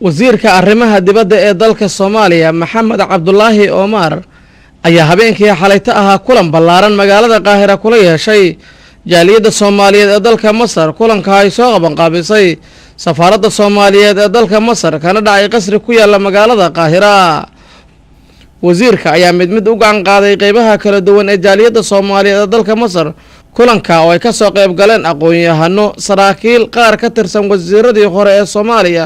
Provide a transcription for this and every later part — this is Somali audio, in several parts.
wasiirka arrimaha dibadda ee dalka Soomaaliya Maxamed Cabdullaahi Omar ayaa habeenkii xalayta ahaa kulan ballaaran magaalada Qaahira kula yeeshay jaaliyadda Soomaaliyeed ee dalka Masar. kulanka ay soo qaban qaabisay safaaradda Soomaaliyeed ee dalka Masar kana dhacay qasri ku yaala magaalada Qaahira. wasiirka ayaa mid u gacan qaaday qaybaha kala duwan ee jaaliyadda Soomaaliyeed ee dalka Masar. kulanka oo ay ka soo qayb galeen aqoon-yahano, saraakiil, qaar ka tirsan wasiiradii hore ee Soomaaliya,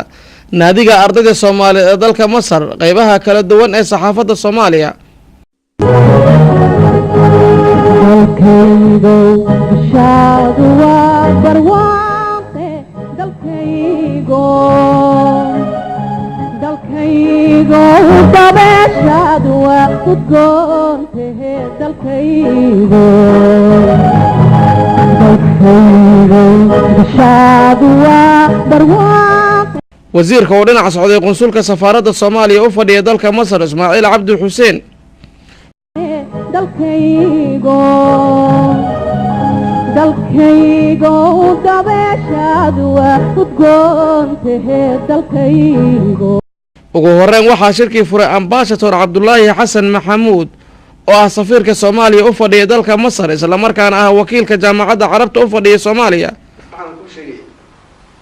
naadiga ardayda Soomaaliyeed ee dalka Masar, qaybaha kala duwan ee saxaafadda Soomaaliya. wasiirka oo dhinaca socday qunsulka safaaradda Soomaaliya u fadhiya dalka Masar Ismaaciil Cabdi Xuseen ugu horreyn waxaa shirkii furay Ambassador Cabdullaahi Xasan Maxamuud oo ah safiirka Soomaaliya u fadhiya dalka Masar isla markaana ah wakiilka jaamacadda Carabta u fadhiya Soomaaliya.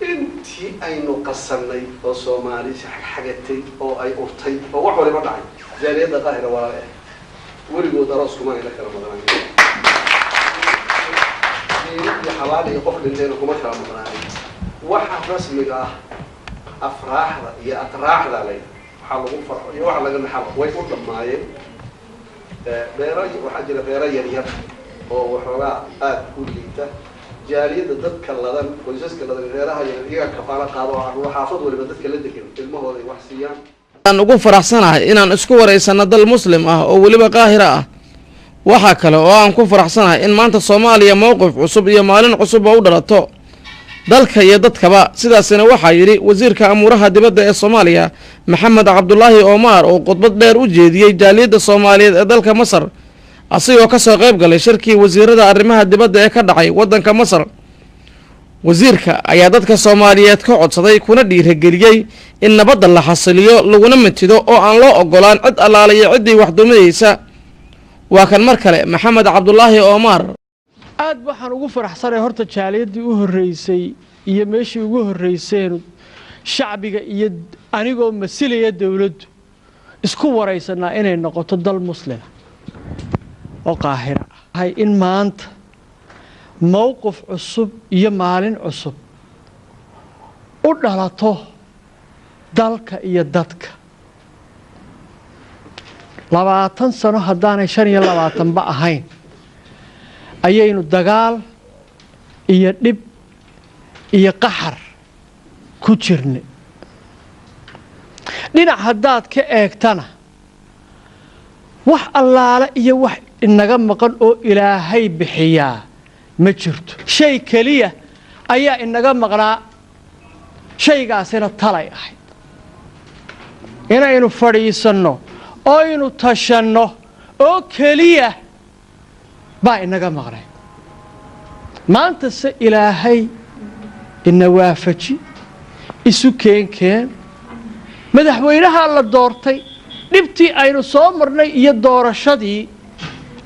intii aynu qasanay oo Soomaali xagatay oo ay urtay oo wax waliba dhacay jaaliyadda Qaahira waa weligood aroos kuma ila kala maqnaan iyo xawaali qof dhintayna kuma kala maqnaan waxa rasmiga ah afraaxda iyo atraaxda leh waxa lagu farxo iyo waxa laga naxo way u dhamaayeen waxaa jira beero yaryar oo waxoogaa aad u liita jaaliyadda dadka ladan qoysaska ladan reeraha iyaga kafaala qaado oo xaafad waliba dadka la degan ilmahooda ay wax siiyaan. aan ugu faraxsanahay inaan isku wareysano dal muslim ah oo waliba Qaahira ah. waxa kale oo aan ku faraxsanahay in maanta Soomaaliya mowqif cusub iyo maalin cusub u dhalato dalka iyo dadkaba. sidaasina waxaa yiri wasiirka amuraha dibadda ee Soomaaliya Maxamed Cabdullaahi Omar oo khudbad dheer u jeediyay jaaliyadda Soomaaliyeed ee dalka Masar asigoo ka soo qayb galay shirkii wasiirada arrimaha dibadda ee ka dhacay wadanka Masar. wasiirka ayaa dadka Soomaaliyeed ka codsaday kuna dhiirigeliyay in nabadda la xasiliyo laguna matido oo aan loo ogolaan cid allaaliyo cidii wax duminaysa. waa kan mar kale Maxamed Cabdullaahi Omar. aad waxaan ugu faraxsanahay horta jaaliyadii u horeysay iyo meeshii ugu horeyseen shacbiga iyo anigoo masilaya dawladdu isku wareysanaa inay noqoto dal muslim oo Qaahira ah in maanta mowqif cusub iyo maalin cusub u dhalato dalka iyo dadka. 20 sano haddaanay 25 ba ahayn ayaynu dagaal iyo dhib iyo qaxar ku jirnay. dhinac haddaad ka eegtana wax allaala iyo wax inaga maqan oo Ilaahay bixiyaa ma jirto. shay kaliya ayaa inaga maqnaa, shaygaasina talay ahayd inaynu fadhiisanno oo aynu tashanno oo kaliya baa inaga maqnay. maanta se Ilaahay ina waafaji isu keenkeen madaxweynaha la doortay dhibtii aynu soo marnay iyo doorashadii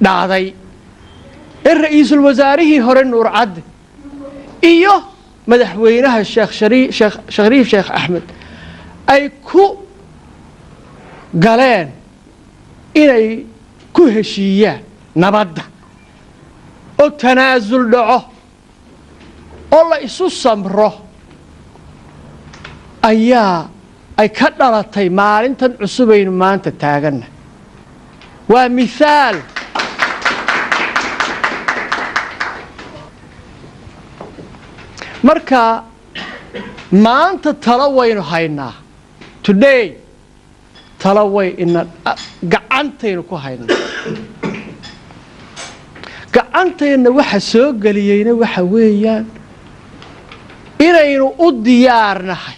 dhacday ee ra'iisul wasaarihii hore Nuur Cadde iyo madaxweynaha Shariif Sheekh Axmed ay ku galeen inay ku heshiiyaan nabadda oo tanaasul dhaco oo la isu samro ayaa ay ka dhalatay maalintan cusub aynu maanta taagana. waa misaal marka maanta talo waynu haynaa. today talo way ina gacantaynu ku haynaa. gacantayna waxa soo galiyayna waxa weeyaan inaynu u diyaarnahay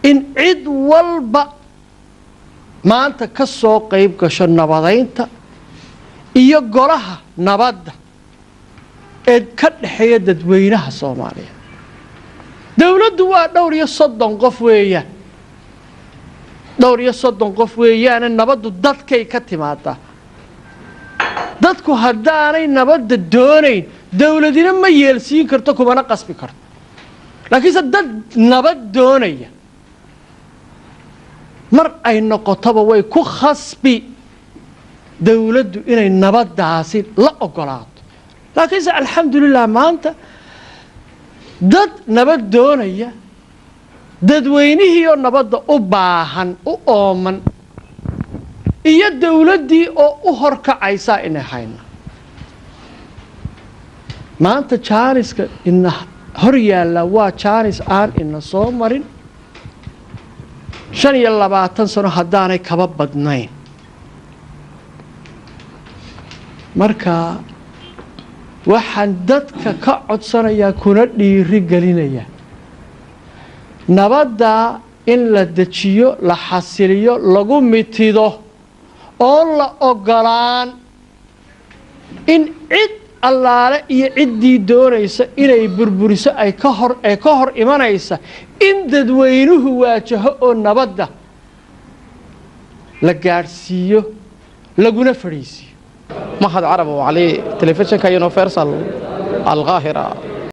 in cid walba maanta ka soo qayb gasho nabadaynta iyo golaha nabadda ee ka dhaxeeya dadweynaha Soomaaliya. dawladdu waa dhowr iyo 30 qof weeyaan dhowr iyo 30 qof weeyaan nabaddu dadkay ka timaada dadku haddaanay nabadda doonayn dawladina ma yeelsiin karto kumana qasbi karto laakiin dad nabad doonaya mar ay noqotaba way ku khasbi dawladdu inay nabadaasi la ogolaato laakiin alxamdulillah maanta dad nabad doonaya dadweynihii oo nabadda u baahan u ooman iyo dawladdii oo u horkacaysa inay hayna maanta jaaniska inna hor yaalla waa jaanis aan ina soo marin 25 sano haddaanay kaba badnayn marka waxaan dadka ka codsanayaa kuna dhiiri gelinaya nabadda in la dejiyo la xasiliyo lagu mitido oo la ogolaan in cid allaale iyo ciddii doonaysa inay burburiso ay ka hor imanaysa in dadweynuhu waajaho oo nabadda la gaadhsiiyo laguna fadhiisiyo mahad carab oo cali telefishinka Universal Al-Qaahira